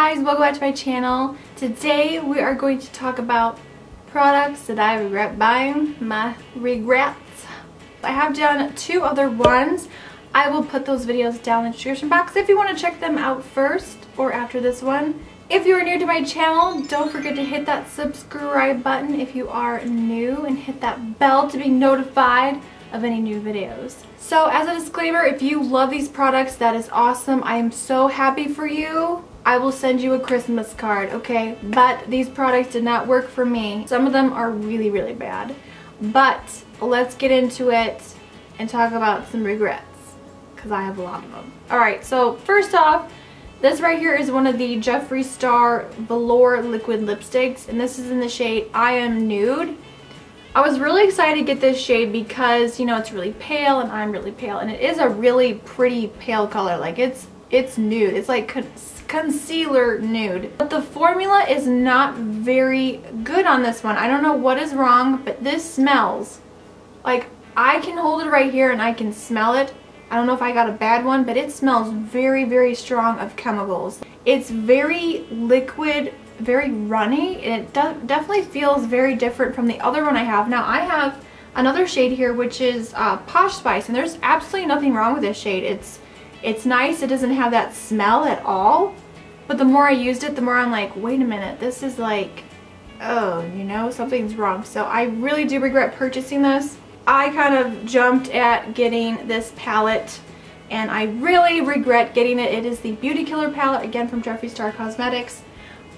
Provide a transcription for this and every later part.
guys, welcome back to my channel. Today we are going to talk about products that I regret buying, my regrets. I have done two other ones. I will put those videos down in the description box if you want to check them out first or after this one. If you are new to my channel, don't forget to hit that subscribe button if you are new and hit that bell to be notified of any new videos. So as a disclaimer, if you love these products, that is awesome. I am so happy for you. I will send you a Christmas card, okay? But these products did not work for me. Some of them are really, really bad. But let's get into it and talk about some regrets, because I have a lot of them. Alright, so first off, this right here is one of the Jeffree Star Velour Liquid Lipsticks, and this is in the shade I'm Nude. I was really excited to get this shade because, you know, it's really pale and I'm really pale, and it is a really pretty pale color. Like it's nude. It's like concealer nude. But the formula is not very good on this one. I don't know what is wrong, but this smells like, I can hold it right here and I can smell it. I don't know if I got a bad one, but it smells very, very strong of chemicals. It's very liquid, very runny, and it definitely feels very different from the other one I have. Now I have another shade here which is Posh Spice, and there's absolutely nothing wrong with this shade. It's nice, it doesn't have that smell at all, but the more I used it, the more I'm like, wait a minute, this is like, oh, you know, something's wrong. So I really do regret purchasing this. I kind of jumped at getting this palette, and I really regret getting it. It is the Beauty Killer palette, again from Jeffree Star Cosmetics.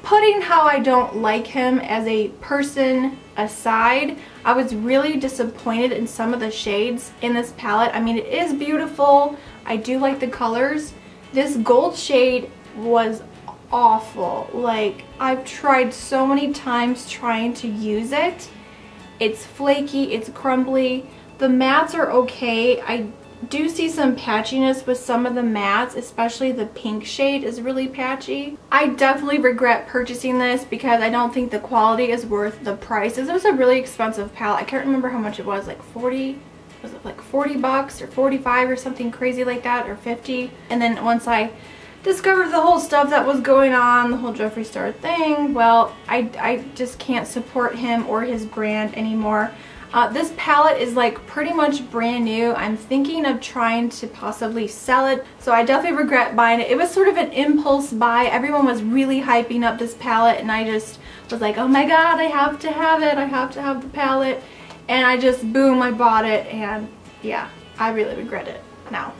Putting how I don't like him as a person aside, I was really disappointed in some of the shades in this palette. I mean, it is beautiful. I do like the colors. This gold shade was awful. Like, I've tried so many times trying to use it. It's flaky, it's crumbly. The mattes are okay. I do see some patchiness with some of the mattes, especially the pink shade is really patchy. I definitely regret purchasing this because I don't think the quality is worth the price. This was a really expensive palette. I can't remember how much it was, like 40, was it like 40 bucks or 45 or something crazy like that, or 50? And then once I discovered the whole stuff that was going on, the whole Jeffree Star thing, well, I just can't support him or his brand anymore. This palette is like pretty much brand new. I'm thinking of trying to possibly sell it, so I definitely regret buying it. It was sort of an impulse buy. Everyone was really hyping up this palette, and I just was like, oh my god, I have to have it. I have to have the palette. And I just, boom, I bought it, and yeah, I really regret it now.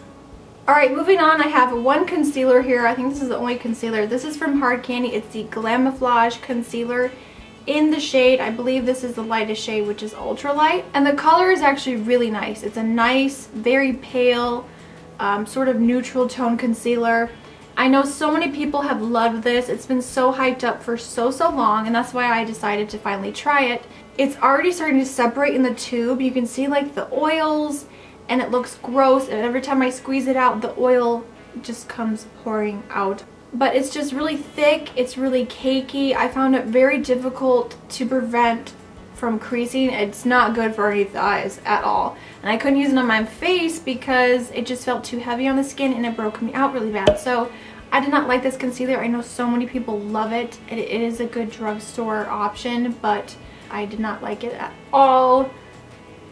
Alright, moving on, I have one concealer here. I think this is the only concealer. This is from Hard Candy. It's the Glamoflauge concealer in the shade, I believe this is the lightest shade, which is Ultra Light. And the color is actually really nice. It's a nice, very pale, sort of neutral tone concealer. I know so many people have loved this. It's been so hyped up for so long, and that's why I decided to finally try it. It's already starting to separate in the tube. You can see like the oils, and it looks gross, and every time I squeeze it out, the oil just comes pouring out. But it's just really thick, it's really cakey. I found it very difficult to prevent from creasing. It's not good for underneath the eyes at all. And I couldn't use it on my face because it just felt too heavy on the skin, and it broke me out really bad. So I did not like this concealer. I know so many people love it. It is a good drugstore option, but I did not like it at all.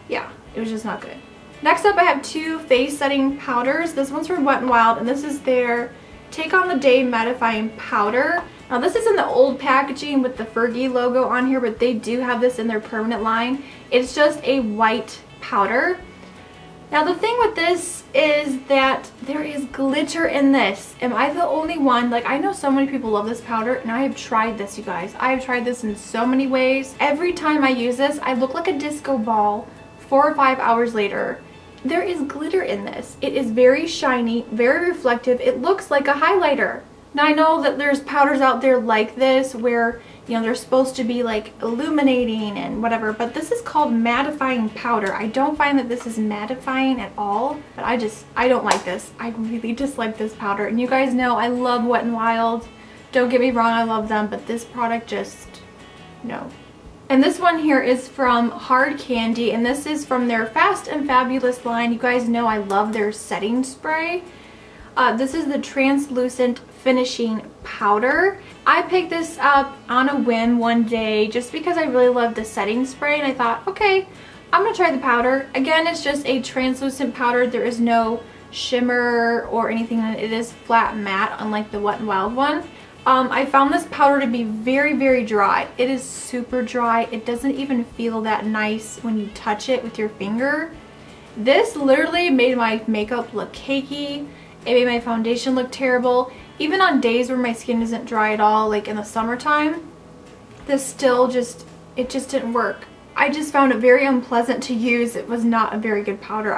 Yeah, it was just not good. Next up, I have two face setting powders. This one's from Wet n Wild, and this is their Take on the Day Mattifying Powder. Now this is in the old packaging with the Fergie logo on here, but they do have this in their permanent line. It's just a white powder. Now the thing with this is that there is glitter in this. Am I the only one? Like, I know so many people love this powder, and I have tried this, you guys. I have tried this in so many ways. Every time I use this, I look like a disco ball 4 or 5 hours later. There is glitter in this. It is very shiny, very reflective. It looks like a highlighter. Now I know that there's powders out there like this where, you know, they're supposed to be like illuminating and whatever, but this is called mattifying powder. I don't find that this is mattifying at all, but I don't like this. I really dislike this powder, and you guys know I love Wet n Wild. Don't get me wrong, I love them, but this product just, no. And this one here is from Hard Candy, and this is from their Fast and Fabulous line. You guys know I love their setting spray. This is the translucent finishing powder. I picked this up on a whim one day just because I really loved the setting spray, and I thought, okay, I'm gonna try the powder. Again, it's just a translucent powder. There is no shimmer or anything. It is flat matte, unlike the Wet n Wild one. I found this powder to be very, very dry. It is super dry. It doesn't even feel that nice when you touch it with your finger. This literally made my makeup look cakey. It made my foundation look terrible. Even on days where my skin isn't dry at all, like in the summertime, this still just didn't work. I just found it very unpleasant to use. It was not a very good powder.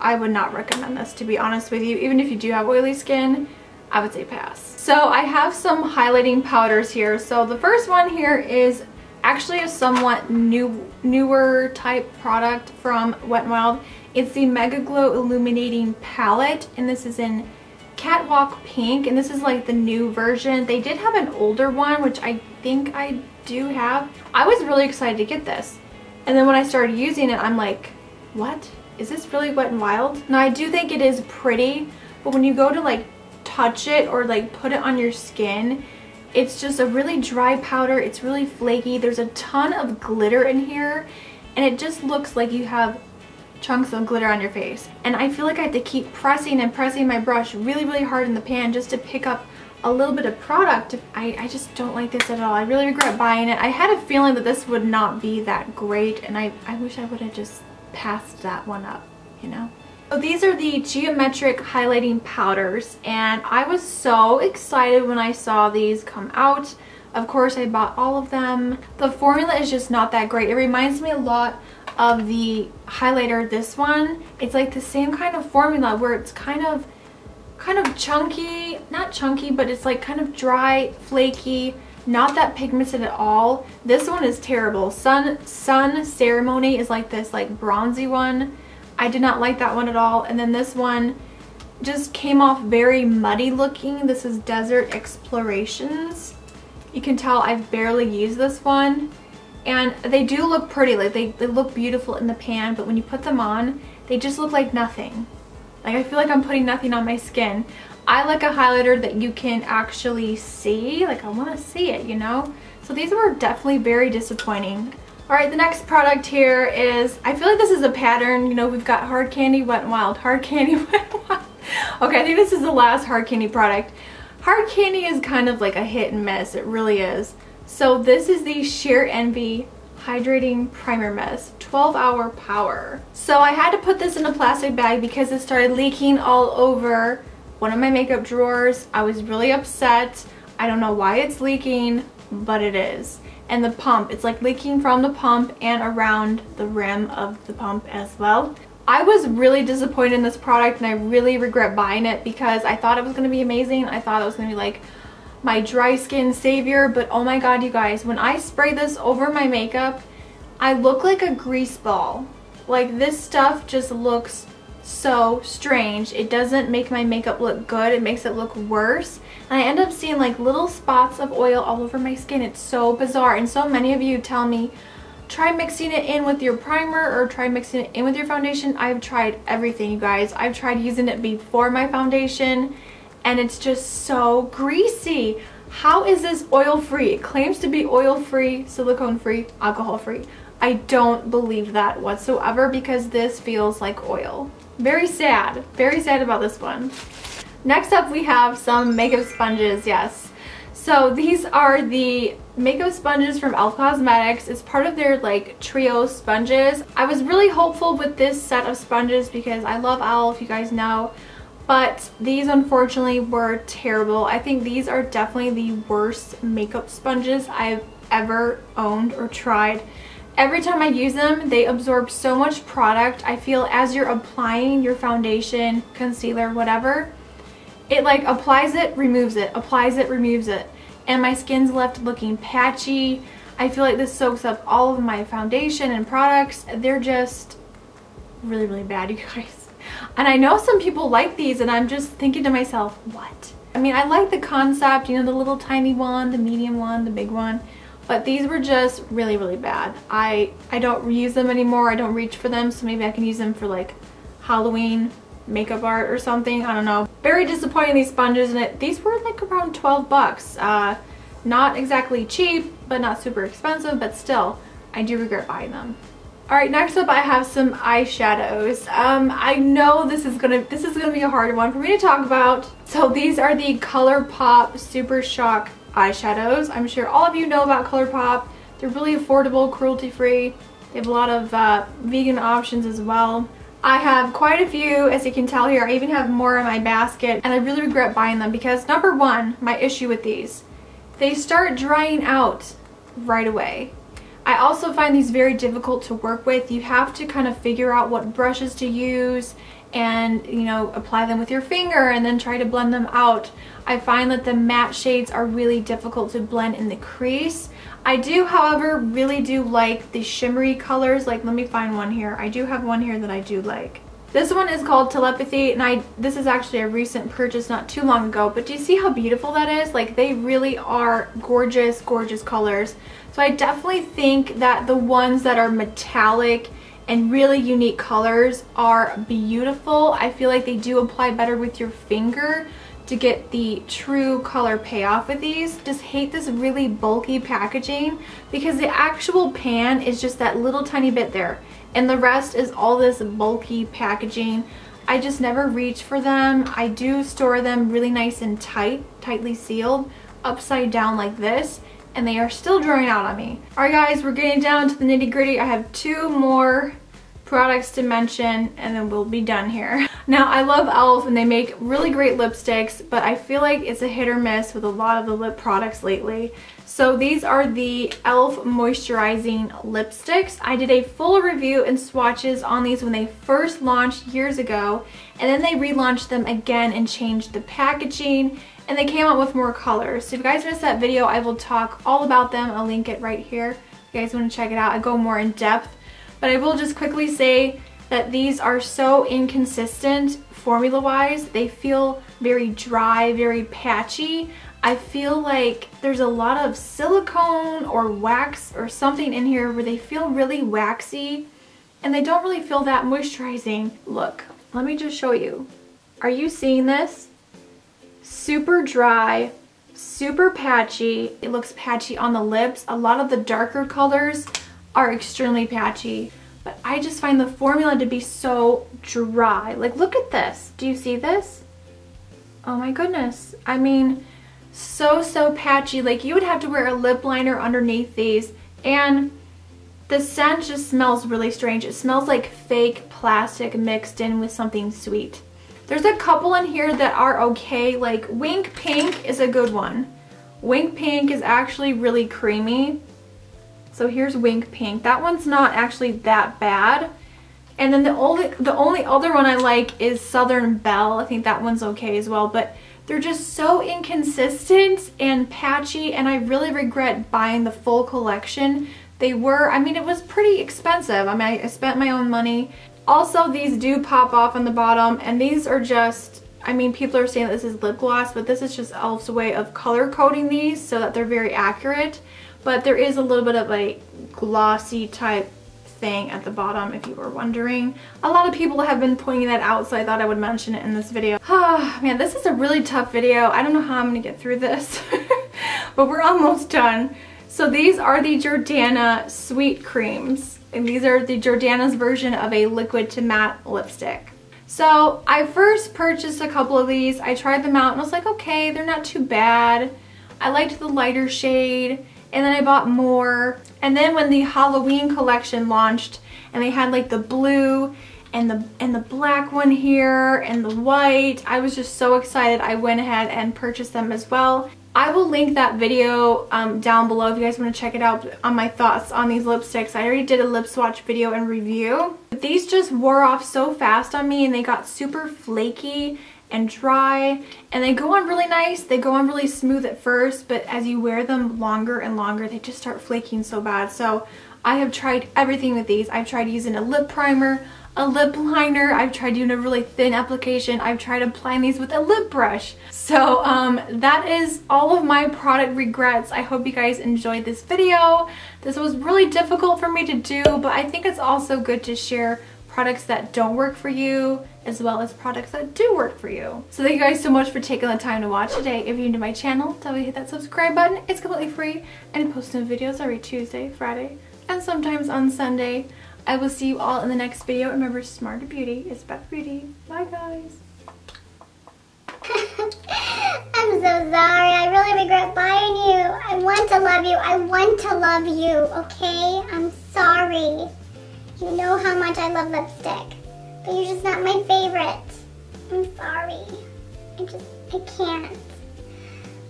I would not recommend this, to be honest with you. Even if you do have oily skin, I would say pass. So I have some highlighting powders here. So the first one here is actually a somewhat newer type product from Wet n Wild. It's the Mega Glow Illuminating Palette, and this is in Catwalk Pink, and this is like the new version. They did have an older one, which I think I do have. I was really excited to get this, and then when I started using it, I'm like, what? Is this really Wet n Wild? Now I do think it is pretty, but when you go to like touch it or like put it on your skin, it's just a really dry powder. It's really flaky. There's a ton of glitter in here, and it just looks like you have chunks of glitter on your face. And I feel like I have to keep pressing and pressing my brush really, really hard in the pan just to pick up a little bit of product. I just don't like this at all. I really regret buying it. I had a feeling that this would not be that great, and I wish I would have just passed that one up, you know? So these are the geometric highlighting powders, and I was so excited when I saw these come out. Of course, I bought all of them. The formula is just not that great. It reminds me a lot of the highlighter, this one. It's like the same kind of formula where it's kind of chunky, not chunky, but it's like kind of dry, flaky, not that pigmented at all. This one is terrible. Sun Ceremony is like this like bronzy one. I did not like that one at all. And then this one just came off very muddy looking. This is Desert Explorations. You can tell I've barely used this one. And they do look pretty, like they look beautiful in the pan, but when you put them on, they just look like nothing. Like I feel like I'm putting nothing on my skin. I like a highlighter that you can actually see, like I want to see it, you know? So these were definitely very disappointing. Alright, the next product here is, I feel like this is a pattern, you know, we've got Hard Candy, Wet n Wild, Hard Candy, Wet n Wild. Okay, I think this is the last Hard Candy product. Hard Candy is kind of like a hit and miss, it really is. So this is the Sheer Envy Hydrating Primer Mist, 12-hour power. So I had to put this in a plastic bag because it started leaking all over one of my makeup drawers. I was really upset. I don't know why it's leaking, but it is. And the pump, it's like leaking from the pump and around the rim of the pump as well. I was really disappointed in this product, and I really regret buying it because I thought it was going to be amazing. I thought it was going to be like my dry skin savior, but oh my god, you guys, when I spray this over my makeup, I look like a grease ball. Like this stuff just looks so strange. It doesn't make my makeup look good, it makes it look worse, and I end up seeing like little spots of oil all over my skin. It's so bizarre, and so many of you tell me try mixing it in with your primer or try mixing it in with your foundation. I've tried everything, you guys. I've tried using it before my foundation, and it's just so greasy. How is this oil-free? It claims to be oil-free, silicone-free, alcohol-free. I don't believe that whatsoever because this feels like oil. Very sad about this one. Next up we have some makeup sponges, yes. So these are the makeup sponges from e.l.f. Cosmetics. It's part of their like trio sponges. I was really hopeful with this set of sponges because I love e.l.f., you guys know. But these unfortunately were terrible. I think these are definitely the worst makeup sponges I've ever owned or tried. Every time I use them, they absorb so much product. I feel as you're applying your foundation, concealer, whatever, it like applies it, removes it, applies it, removes it. And my skin's left looking patchy. I feel like this soaks up all of my foundation and products. They're just really, really bad, you guys. And I know some people like these, and I'm just thinking to myself, what? I mean, I like the concept, you know, the little tiny one, the medium one, the big one, but these were just really, really bad. I don't use them anymore. I don't reach for them, so maybe I can use them for like Halloween makeup art or something. I don't know. very disappointed in these sponges, and these were like around 12 bucks. Not exactly cheap, but not super expensive, but still, I do regret buying them. Alright, next up I have some eyeshadows. I know this is gonna be a hard one for me to talk about. So these are the ColourPop Super Shock eyeshadows. I'm sure all of you know about ColourPop. They're really affordable, cruelty-free. They have a lot of vegan options as well. I have quite a few, as you can tell here. I even have more in my basket, and I really regret buying them because, number one, my issue with these, they start drying out right away. I also find these very difficult to work with. You have to kind of figure out what brushes to use and, you know, apply them with your finger and then try to blend them out. I find that the matte shades are really difficult to blend in the crease. I do, however, really do like the shimmery colors. Like, let me find one here. I do have one here that I do like. This one is called Telepathy, and this is actually a recent purchase not too long ago, but do you see how beautiful that is? Like, they really are gorgeous, gorgeous colors. So I definitely think that the ones that are metallic and really unique colors are beautiful. I feel like they do apply better with your finger to get the true color payoff with these. Just hate this really bulky packaging because the actual pan is just that little tiny bit there, and the rest is all this bulky packaging. I just never reach for them. I do store them really nice and tightly sealed, upside down like this, and they are still drying out on me. Alright guys, we're getting down to the nitty gritty. I have two more products to mention and then we'll be done here. Now, I love e.l.f. and they make really great lipsticks, but I feel like it's a hit or miss with a lot of the lip products lately. So these are the e.l.f. moisturizing lipsticks. I did a full review and swatches on these when they first launched years ago, and then they relaunched them again and changed the packaging, and they came out with more colors. So if you guys missed that video, I will talk all about them. I'll link it right here. If you guys want to check it out, I go more in depth. But I will just quickly say that these are so inconsistent formula-wise. They feel very dry, very patchy. I feel like there's a lot of silicone or wax or something in here where they feel really waxy and they don't really feel that moisturizing. Look, let me just show you. Are you seeing this? Super dry, super patchy. It looks patchy on the lips. A lot of the darker colors are extremely patchy, but I just find the formula to be so dry. Like, look at this. Do you see this? Oh my goodness. I mean, so patchy. Like, you would have to wear a lip liner underneath these, and the scent just smells really strange. It smells like fake plastic mixed in with something sweet. There's a couple in here that are okay. Like, Wink Pink is a good one. Wink Pink is actually really creamy. So here's Wink Pink. That one's not actually that bad. And then the only other one I like is Southern Belle. I think that one's okay as well. But they're just so inconsistent and patchy, and I really regret buying the full collection. They were, I mean, it was pretty expensive. I mean, I spent my own money. Also, these do pop off on the bottom, and these are just, I mean, people are saying that this is lip gloss, but this is just e.l.f.'s way of color coding these so that they're very accurate. But there is a little bit of a glossy type thing at the bottom, if you were wondering. A lot of people have been pointing that out, so I thought I would mention it in this video. Ah, man, this is a really tough video. I don't know how I'm gonna get through this, but we're almost done. So these are the Jordana Sweet Creams, and these are the Jordana's version of a liquid to matte lipstick. So I first purchased a couple of these. I tried them out and I was like, okay, they're not too bad. I liked the lighter shade. And then I bought more. And then when the Halloween collection launched and they had like the blue and the black one here and the white, I was just so excited. I went ahead and purchased them as well. I will link that video down below if you guys want to check it out on my thoughts on these lipsticks. I already did a lip swatch video and review. But these just wore off so fast on me, and they got super flaky and dry, and they go on really nice. They go on really smooth at first, but as you wear them longer and longer, they just start flaking so bad. So I have tried everything with these. I've tried using a lip primer, a lip liner, I've tried doing a really thin application, I've tried applying these with a lip brush. So that is all of my product regrets. I hope you guys enjoyed this video. This was really difficult for me to do, but I think it's also good to share products that don't work for you, as well as products that do work for you. So thank you guys so much for taking the time to watch today. If you're new to my channel, definitely hit that subscribe button. It's completely free, and I post new videos every Tuesday, Friday, and sometimes on Sunday. I will see you all in the next video. Remember, smarter beauty is better beauty. Bye, guys. I'm so sorry. I really regret buying you. I want to love you. I want to love you, okay? I'm sorry. You know how much I love lipstick, but you're just not my favorite. I'm sorry. I can't.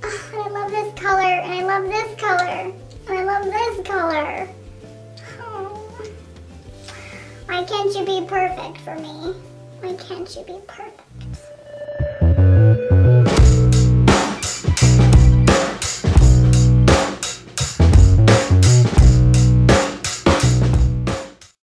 Oh, and I love this color, and I love this color, and I love this color. Oh. Why can't you be perfect for me? Why can't you be perfect?